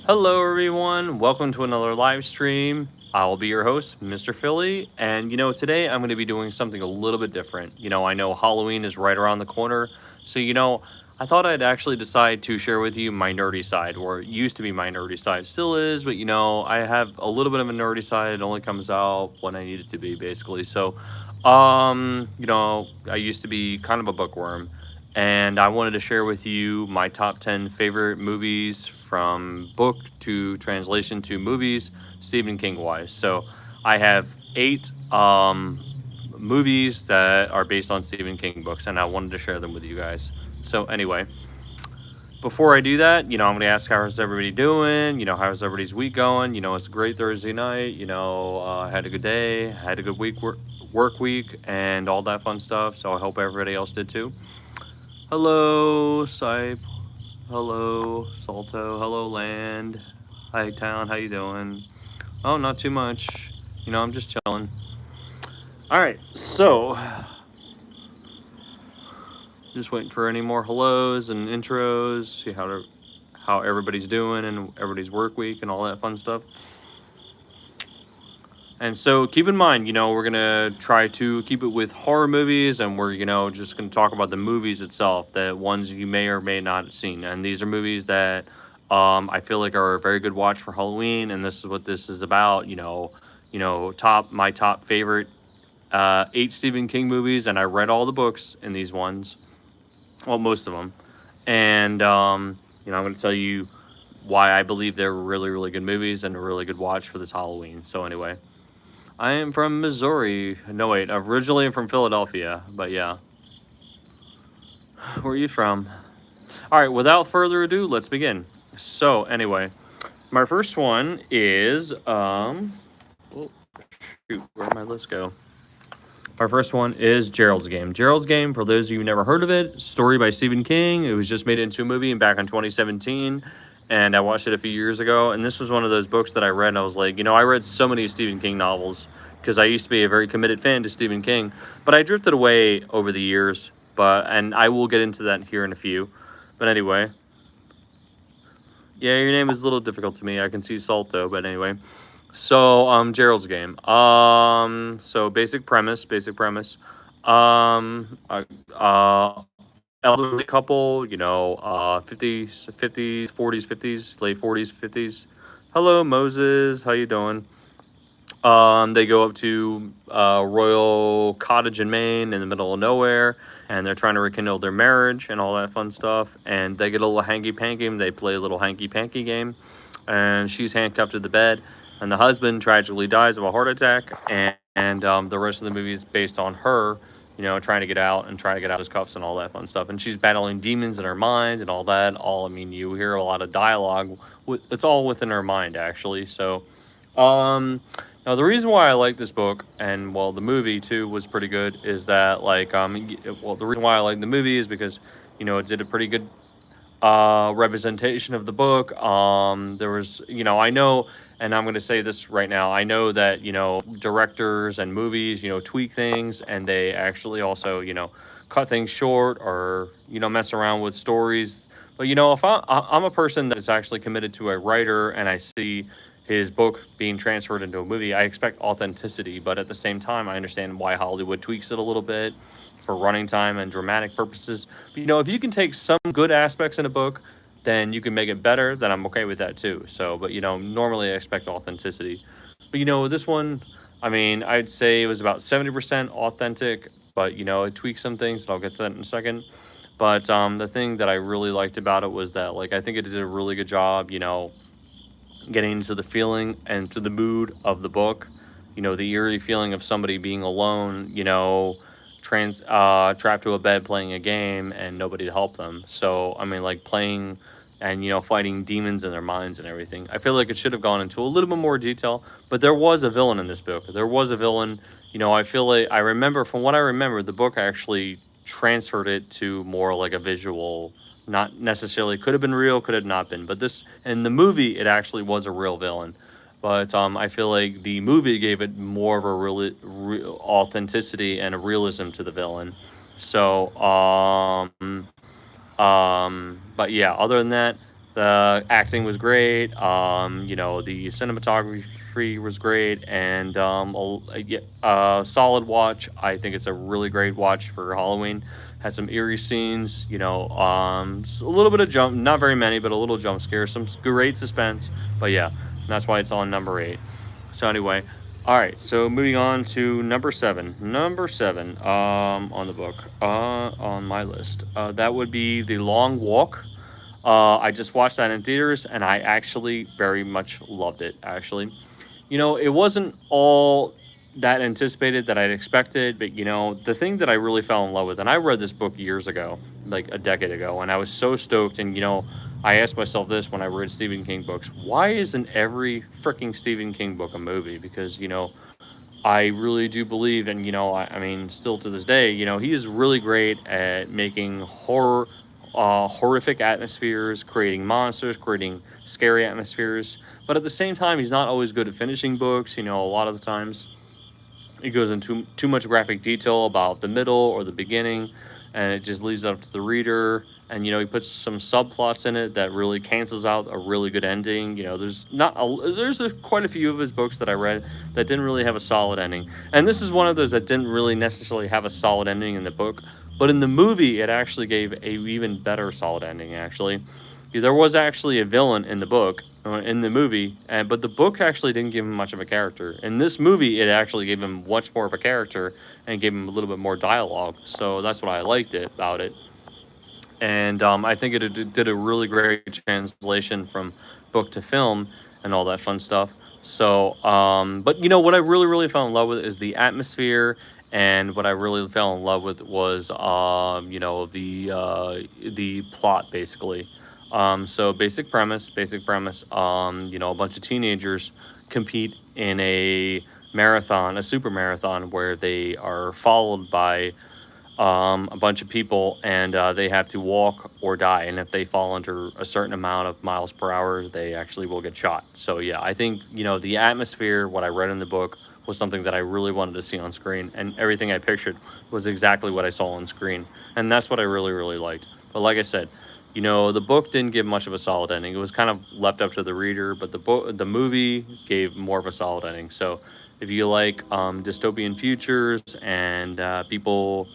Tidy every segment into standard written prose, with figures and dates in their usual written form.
Hello, everyone. Welcome to another live stream. I will be your host, Mr. Philly. And, today I'm going to be doing something a little bit different. I know Halloween is right around the corner. So, I thought I'd actually decide to share with you my nerdy side, or it used to be my nerdy side. Still is, but, I have a little bit of a nerdy side. It only comes out when I need it to be, basically. So, I used to be kind of a bookworm, and I wanted to share with you my top 10 favorite movies from book to translation to movies, Stephen King wise. So I have eight movies that are based on Stephen King books, and I wanted to share them with you guys. So, anyway, before I do that, I'm going to ask how's everybody doing? How's everybody's week going? It's a great Thursday night. I had a good day, had a good work week, and all that fun stuff. So I hope everybody else did too. Hello, Sipe. Hello, Salto. Hello, Land. Hi, Town. How you doing? Oh, not too much. I'm just chilling. All right, so just waiting for any more hellos and intros. See how everybody's doing and everybody's work week and all that fun stuff. And so keep in mind, we're gonna try to keep it with horror movies, and we're just gonna talk about the movies itself, the ones you may or may not have seen. And these are movies that I feel like are a very good watch for Halloween, and this is what this is about. Top my top favorite eight Stephen King movies, and I read all the books in these ones, well, most of them, and I'm gonna tell you why I believe they're really really good movies and a really good watch for this Halloween. So anyway. I am from Missouri. No, wait. Originally, I'm from Philadelphia, but yeah. Where are you from? All right. Without further ado, let's begin. So, anyway, my first one is oh, shoot, where'd my list go? Our first one is Gerald's Game. Gerald's Game, for those of you who never heard of it, story by Stephen King. It was just made into a movie back in 2017, and I watched it a few years ago. And this was one of those books that I read, and I was like, I read so many Stephen King novels because I used to be a very committed fan to Stephen King, but I drifted away over the years. And I will get into that here in a few. But anyway, yeah, your name is a little difficult to me. I can see Salto, but anyway. So, Gerald's Game. So basic premise. Um, uh, uh, Elderly couple, 50s, 40s, 50s, late 40s, 50s. Hello, Moses. How you doing? They go up to Royal Cottage in Maine in the middle of nowhere, and they're trying to rekindle their marriage and all that fun stuff. And they get a little hanky panky. They play a little hanky panky game, and she's handcuffed to the bed, and the husband tragically dies of a heart attack. And the rest of the movie is based on her, trying to get out and trying to get out of his cuffs and all that fun stuff. And she's battling demons in her mind and all that. I mean, you hear a lot of dialogue. It's all within her mind, actually. So. Um, Now the reason why I like this book, and well, the movie too was pretty good, is that the reason why I like the movie is because it did a pretty good representation of the book. There was, I know, and I'm going to say this right now. I know that directors and movies, tweak things, and they actually also, cut things short or mess around with stories. But if I'm a person that is actually committed to a writer, and I see his book being transferred into a movie, I expect authenticity. But at the same time, I understand why Hollywood tweaks it a little bit for running time and dramatic purposes. But if you can take some good aspects in a book, then you can make it better, then I'm okay with that too. So, but normally I expect authenticity. But this one, I mean, I'd say it was about 70% authentic, but it tweaks some things, and I'll get to that in a second. But the thing that I really liked about it was that, like, I think it did a really good job, getting into the feeling and to the mood of the book. The eerie feeling of somebody being alone, trapped to a bed playing a game and nobody to help them. So I mean, like, playing and fighting demons in their minds and everything. I feel like it should have gone into a little bit more detail, but there was a villain in this book. There was a villain. I feel like I remember, from what I remember, the book actually transferred it to more like a visual, not necessarily, could have been real, could have not been, but this, in the movie, it actually was a real villain. But I feel like the movie gave it more of a authenticity and a realism to the villain. So but yeah, other than that, The acting was great. You know, the cinematography was great, and yeah, solid watch. I think it's a really great watch for Halloween. Had some eerie scenes. You know, a little bit of jump, not very many, but a little jump scare. Some great suspense. But yeah, that's why it's on number 8. So anyway, all right. So moving on to number 7. Number 7, on the book, on my list, that would be The Long Walk. I just watched that in theaters, and I actually very much loved it. Actually, you know, it wasn't all that anticipated that I'd expected, but you know, the thing that I really fell in love with, and I read this book years ago, like a decade ago, and I was so stoked. And you know, I asked myself this when I read Stephen King books: why isn't every freaking Stephen King book a movie? Because you know, I really do believe, and you know, I mean, still to this day, you know, he is really great at making horrific atmospheres, creating monsters, creating scary atmospheres. But at the same time, he's not always good at finishing books. You know, a lot of the times he goes into too much graphic detail about the middle or the beginning, and it just leaves it up to the reader. And you know, he puts some subplots in it that really cancels out a really good ending. You know, quite a few of his books that I read that didn't really have a solid ending, and this is one of those that didn't really necessarily have a solid ending in the book, but in the movie it actually gave a even better solid ending. Actually, there was actually a villain in the book, in the movie, and but the book actually didn't give him much of a character. In this movie, it actually gave him much more of a character and gave him a little bit more dialogue. So that's what I liked it about it. And I think did a really great translation from book to film and all that fun stuff. So, but you know what I really fell in love with is the atmosphere, and what I really fell in love with was you know, the plot basically. So basic premise. You know, a bunch of teenagers compete in a marathon, a super marathon, where they are followed by a bunch of people, and they have to walk or die. And if they fall under a certain amount of miles per hour, they actually will get shot. So yeah, I think you know, the atmosphere, what I read in the book, was something that I really wanted to see on screen, and everything I pictured was exactly what I saw on screen, and that's what I really liked. But like I said, you know, the book didn't give much of a solid ending. It was kind of left up to the reader, but the movie gave more of a solid ending. So if you like dystopian futures and people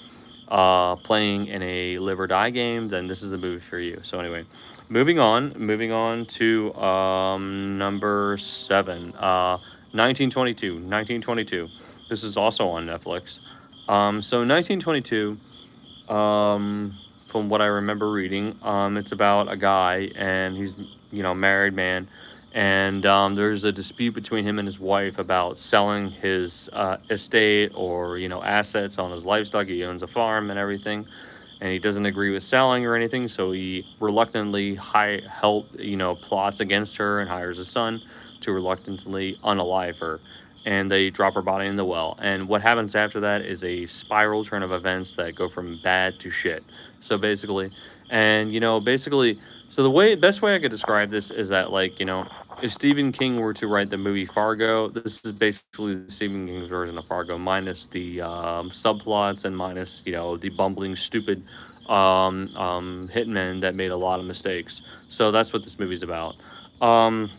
playing in a live or die game, then this is the movie for you. So anyway, moving on to number 7, 1922. This is also on Netflix. So 1922, from what I remember reading, it's about a guy, and he's, you know, married man, and there's a dispute between him and his wife about selling his estate, or you know, assets on his livestock. He owns a farm and everything, and he doesn't agree with selling or anything, so he reluctantly plots against her and hires his son to reluctantly unalive her, and they drop her body in the well. And what happens after that is a spiral turn of events that go from bad to shit. So basically, and you know, basically, so the best way I could describe this is that, like, you know, if Stephen King were to write the movie Fargo, this is basically Stephen King's version of Fargo, minus the subplots, and minus, you know, the bumbling, stupid hitman that made a lot of mistakes. So that's what this movie's about. Um,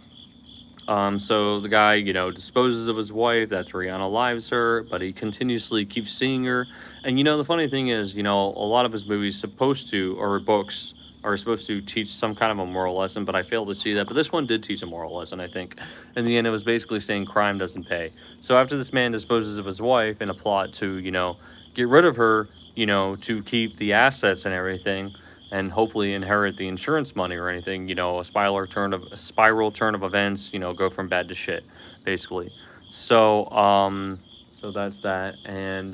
so the guy, you know, disposes of his wife. That's where he unalives her, but he continuously keeps seeing her. And you know, the funny thing is, you know, a lot of his movies supposed to, or books, are supposed to teach some kind of a moral lesson, but I failed to see that. But this one did teach a moral lesson, I think. In the end, it was basically saying crime doesn't pay. So after this man disposes of his wife in a plot to, you know, get rid of her, you know, to keep the assets and everything, and hopefully inherit the insurance money or anything, you know, a spiral turn of events, you know, go from bad to shit, basically. So so that's that. And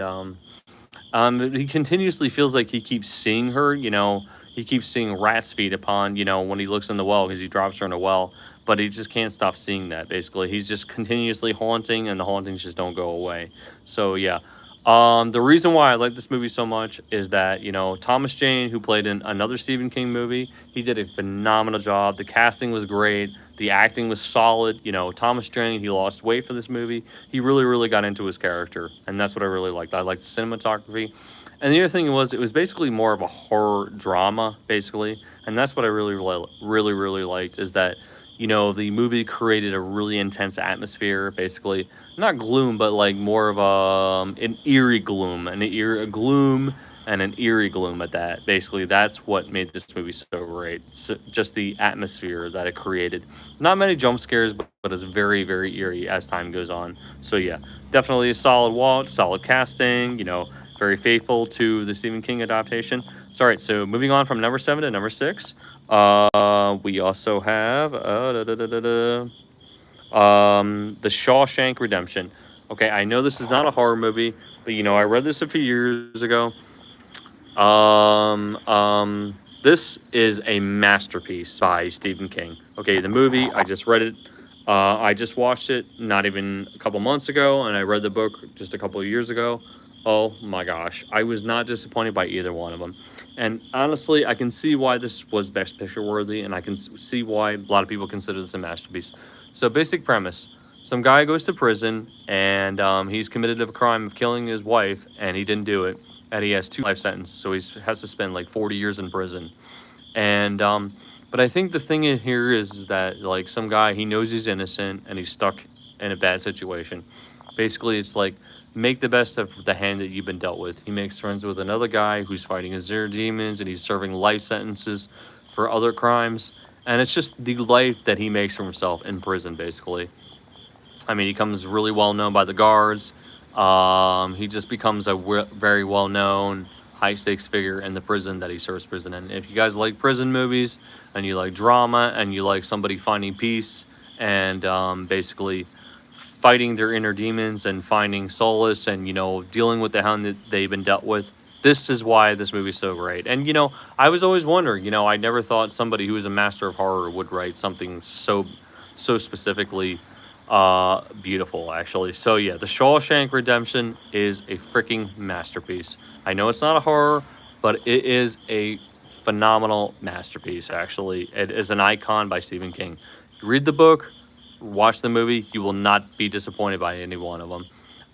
he continuously feels like he keeps seeing her, you know, he keeps seeing rat's feet upon, you know, when he looks in the well, because he drops her in a well, but he just can't stop seeing that. Basically, he's just continuously haunting, and the hauntings just don't go away. So yeah, the reason why I like this movie so much is that, you know, Thomas Jane, who played in another Stephen King movie, he did a phenomenal job. The casting was great. The acting was solid. You know, Thomas Jane, he lost weight for this movie. He really got into his character, and that's what I really liked. I liked the cinematography, And the other thing was, it was basically more of a horror drama, basically, and that's what I really liked, is that, the movie created a really intense atmosphere, basically, not gloom, but like more of an eerie gloom, a gloom and an eerie gloom at that. Basically, that's what made this movie so great. So just the atmosphere that it created. Not many jump scares, but it's very, very eerie as time goes on. So yeah, definitely a solid watch, solid casting. Very faithful to the Stephen King adaptation. So, all right, so moving on from number 7 to number 6, we also have The Shawshank Redemption. Okay, I know this is not a horror movie, but I read this a few years ago. This is a masterpiece by Stephen King. Okay, the movie, I just read it. I just watched it not even a couple months ago, and I read the book just a couple of years ago. Oh my gosh, I was not disappointed by either one of them. And honestly, I can see why this was Best Picture worthy, and I can see why a lot of people consider this a masterpiece. So, basic premise: some guy goes to prison, and he's committed a crime of killing his wife, and he didn't do it, and he has 2 life sentences, so he has to spend like 40 years in prison. And but I think the thing in here is that, like, some guy, he knows he's innocent and he's stuck in a bad situation. Basically, it's like, make the best of the hand that you've been dealt with. He makes friends with another guy who's fighting his inner demons, and he's serving life sentences for other crimes. And it's just the life that he makes for himself in prison, basically. I mean, he becomes really well known by the guards. He just becomes a very well known high stakes figure in the prison that he serves prison in. If you guys like prison movies and you like drama and you like somebody finding peace and basically fighting their inner demons and finding solace and dealing with the hound that they've been dealt with, this is why this movie's so great. And I was always wondering, I never thought somebody who was a master of horror would write something so specifically beautiful, actually. So yeah, The Shawshank Redemption is a freaking masterpiece. I know it's not a horror, but it is a phenomenal masterpiece, actually. It is an icon by Stephen King. You read the book, watch the movie, you will not be disappointed by any one of them.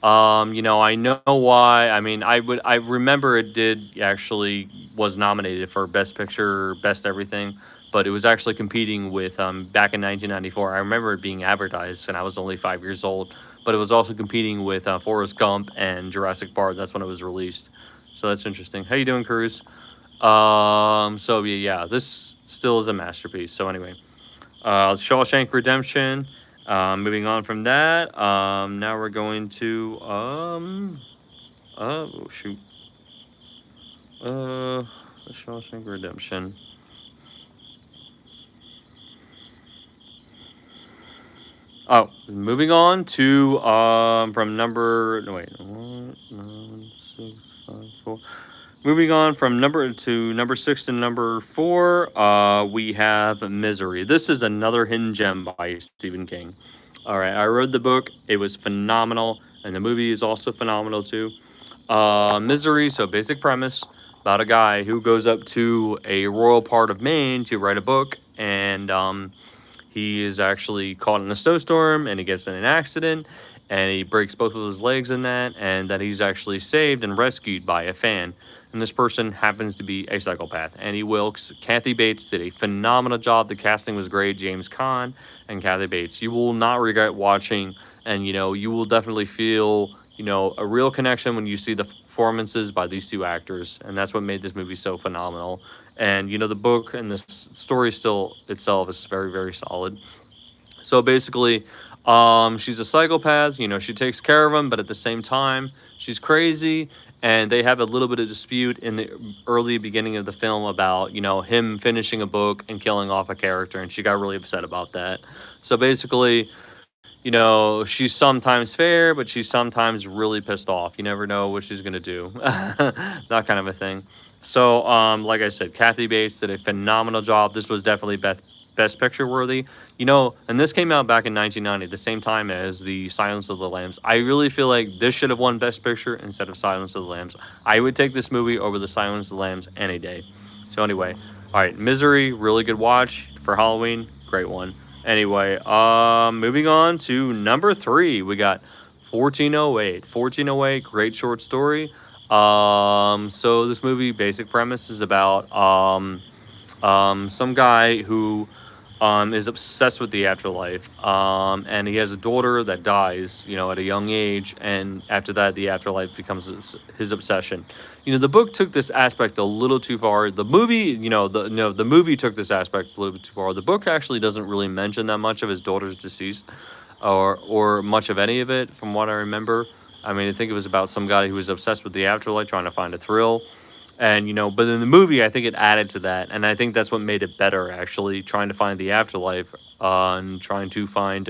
I know why. I mean, I remember it did actually was nominated for Best Picture, Best Everything, but it was actually competing with back in 1994. I remember it being advertised, and I was only 5 years old. But it was also competing with Forrest Gump and Jurassic Park. That's when it was released. So that's interesting. How you doing, Cruz? So yeah, this still is a masterpiece. So anyway, Shawshank Redemption. Moving on from that, now we're going to oh shoot, the Shawshank Redemption. Oh, moving on to from number no wait, 1, 9, 6, 5, 4. Moving on from number 6 to number 4, we have Misery. This is another hidden gem by Stephen King. All right, I read the book. It was phenomenal, and the movie is also phenomenal too. Misery. So basic premise about a guy who goes up to a rural part of Maine to write a book, and he is actually caught in a snowstorm, and he gets in an accident, and he breaks both of his legs in that, and that he's actually saved and rescued by a fan. And this person happens to be a psychopath, Annie Wilkes. Kathy Bates did a phenomenal job. The casting was great. James Caan and Kathy Bates. You will not regret watching, and you will definitely feel a real connection when you see the performances by these two actors, and that's what made this movie so phenomenal. And the book and the story still itself is very, very solid. So basically, she's a psychopath. She takes care of him, but at the same time, she's crazy. And they have a little bit of dispute in the early beginning of the film about him finishing a book and killing off a character, and she got really upset about that. So basically, she's sometimes fair, but she's sometimes really pissed off. You never know what she's gonna do. That kind of a thing. So, like I said, Kathy Bates did a phenomenal job. This was definitely best picture worthy. And this came out back in 1990, the same time as the Silence of the Lambs. I really feel like this should have won Best Picture instead of Silence of the Lambs. I would take this movie over the Silence of the Lambs any day. So anyway, all right, Misery, really good watch for Halloween, great one. Anyway, moving on to number 3, we got 1408. 1408, great short story. So this movie, basic premise, is about some guy who is obsessed with the afterlife. And he has a daughter that dies, at a young age, and after that, the afterlife becomes his obsession. The book took this aspect a little too far. The movie, the movie took this aspect a little bit too far. The book actually doesn't really mention that much of his daughter's deceased, or much of any of it, from what I remember. I mean, I think it was about some guy who was obsessed with the afterlife, trying to find a thrill. And but in the movie, I think it added to that, and I think that's what made it better. Actually, trying to find the afterlife, and trying to find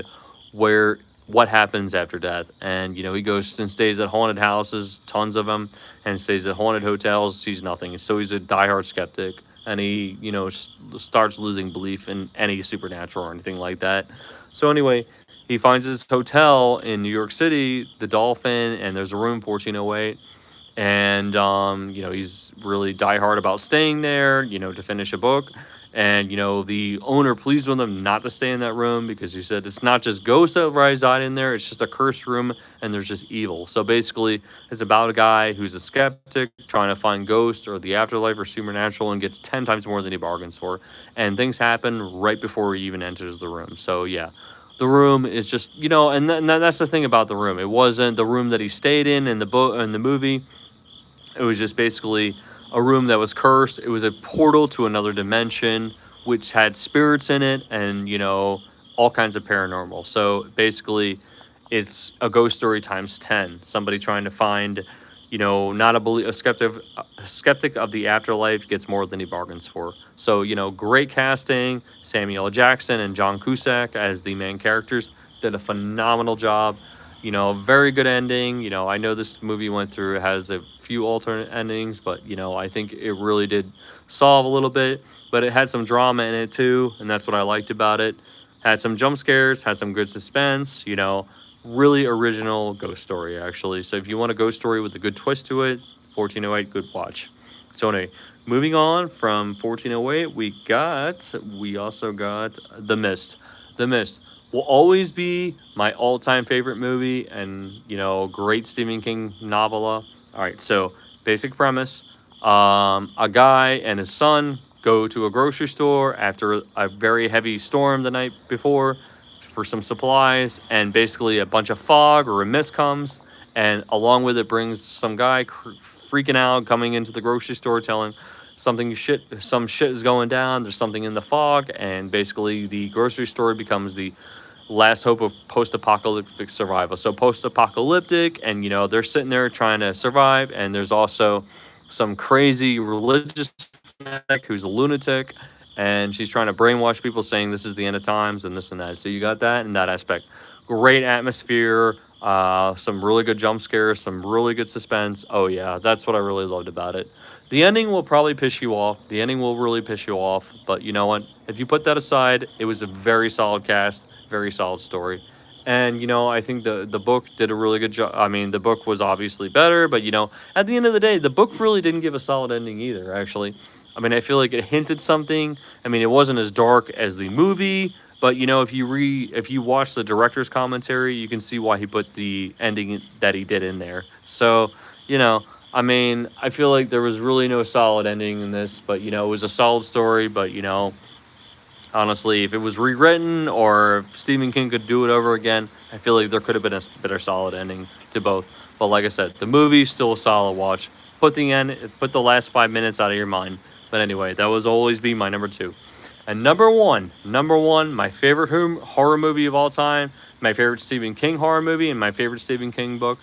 where what happens after death. And he goes and stays at haunted houses, tons of them, and stays at haunted hotels, sees nothing. So he's a diehard skeptic, and he starts losing belief in any supernatural or anything like that. So anyway, he finds his hotel in New York City, the Dolphin, and there's a room 1408. And he's really diehard about staying there, to finish a book. And the owner pleads with him not to stay in that room, because he said it's not just ghosts that reside in there, it's just a cursed room, and there's just evil. So basically, it's about a guy who's a skeptic trying to find ghosts or the afterlife or supernatural, and gets 10 times more than he bargains for. And things happen right before he even enters the room. So yeah, the room is just, and that's the thing about the room. It wasn't the room that he stayed in the book, in the movie. It was just basically a room that was cursed. It was a portal to another dimension, which had spirits in it, and all kinds of paranormal. So basically, it's a ghost story times 10. Somebody trying to find, not a skeptic of the afterlife gets more than he bargains for. So great casting. Samuel L. Jackson and John Cusack as the main characters did a phenomenal job. Very good ending. I know this movie has a few alternate endings, but I think it really did solve a little bit. But it had some drama in it too, and that's what I liked about it. Had some jump scares, had some good suspense. Really original ghost story actually. So if you want a ghost story with a good twist to it, 1408, good watch. So anyway, moving on from 1408, we also got The Mist. The Mist will always be my all-time favorite movie, and great Stephen King novella. All right, so basic premise: a guy and his son go to a grocery store after a very heavy storm the night before for some supplies, and basically a bunch of fog or a mist comes, and along with it brings some guy freaking out, coming into the grocery store telling some shit is going down. There's something in the fog, and basically the grocery store becomes the last hope of post-apocalyptic survival. So post-apocalyptic, and they're sitting there trying to survive, and there's also some crazy religious fanatic who's a lunatic, and she's trying to brainwash people, saying this is the end of times and this and that. So you got that in that aspect. Great atmosphere, some really good jump scares, some really good suspense. Oh yeah, that's what I really loved about it. The ending will probably piss you off. The ending will really piss you off. But you know what? If you put that aside, it was a very solid cast, very solid story. And I think the book did a really good job. I mean, the book was obviously better, but at the end of the day, the book really didn't give a solid ending either, actually. I mean, I feel like it hinted something. I mean, it wasn't as dark as the movie, but if you watch the director's commentary, you can see why he put the ending that he did in there. So, I mean, I feel like there was really no solid ending in this, but it was a solid story. But honestly, if it was rewritten or if Stephen King could do it over again, I feel like there could have been a better solid ending to both. But like I said, the movie's still a solid watch. Put the last 5 minutes out of your mind. But anyway, that was always be my number two. And number one, my favorite horror movie of all time, my favorite Stephen King horror movie, and my favorite Stephen King book,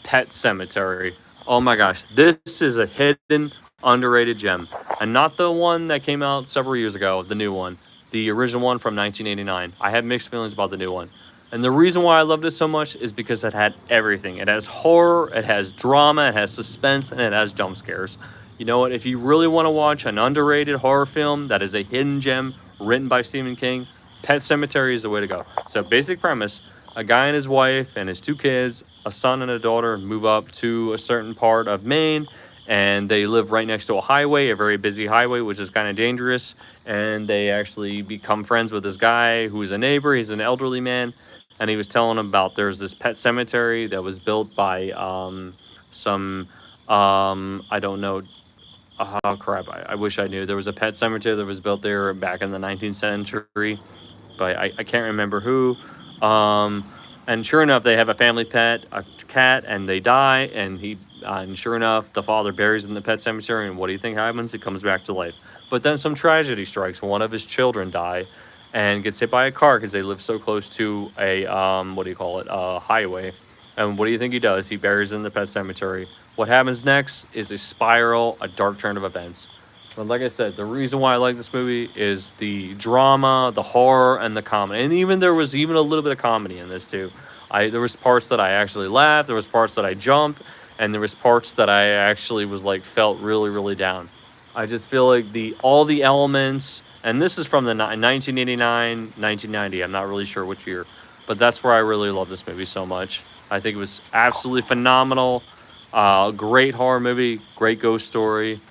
Pet Sematary. Oh my gosh, this is a hidden, underrated gem. And not the one that came out several years ago, the new one. The original one from 1989. I have mixed feelings about the new one. And the reason why I loved it so much is because it had everything. It has horror, it has drama, it has suspense, and it has jump scares. You know what? If you really want to watch an underrated horror film that is a hidden gem written by Stephen King, Pet Sematary is the way to go. So basic premise: a guy and his wife and his two kids, a son and a daughter, move up to a certain part of Maine, and they live right next to a highway, a very busy highway, which is kind of dangerous. And they actually become friends with this guy who's a neighbor. He's an elderly man, and he was telling them about there's this pet cemetery that was built by some I don't know. Oh crap! I wish I knew. There was a pet cemetery that was built there back in the 19th century, but I can't remember who. Um, and sure enough, they have a family pet, a cat, and they die. And sure enough, the father buries in the pet cemetery. And what do you think happens? It comes back to life. But then some tragedy strikes. One of his children die, and gets hit by a car because they live so close to a what do you call it? A highway. And what do you think he does? He buries in the pet cemetery. What happens next is a spiral, a dark turn of events. But like I said, the reason why I like this movie is the drama, the horror, and the comedy. And even there was even a little bit of comedy in this too. There was parts that I actually laughed, there was parts that I jumped, and there was parts that I actually was like felt really really down. I just feel like the all the elements, and this is from the 1989, 1990. I'm not really sure which year, but that's where I really love this movie so much. I think it was absolutely phenomenal. Great horror movie, great ghost story.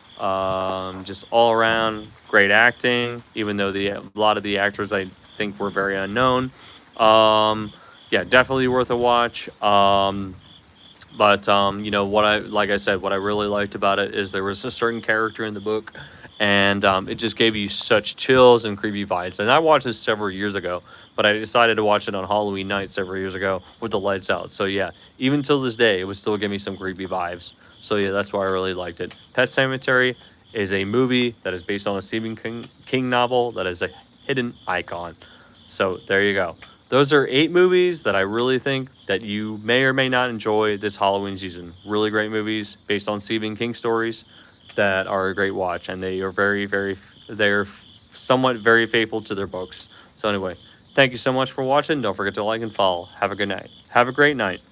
Just all around great acting, even though a lot of the actors I think were very unknown. Yeah, definitely worth a watch. But you know what I like I said, what I really liked about it is there was a certain character in the book, and it just gave you such chills and creepy vibes. And I watched this several years ago, but I decided to watch it on Halloween night several years ago with the lights out. So yeah, even till this day, it would still give me some creepy vibes. So yeah, that's why I really liked it. Pet Cemetery is a movie that is based on a Stephen King novel that is a hidden icon. So there you go. Those are 8 movies that I really think that you may or may not enjoy this Halloween season. Really great movies based on Stephen King stories that are a great watch, and they are they're somewhat very faithful to their books. So anyway, thank you so much for watching. Don't forget to like and follow. Have a good night. Have a great night.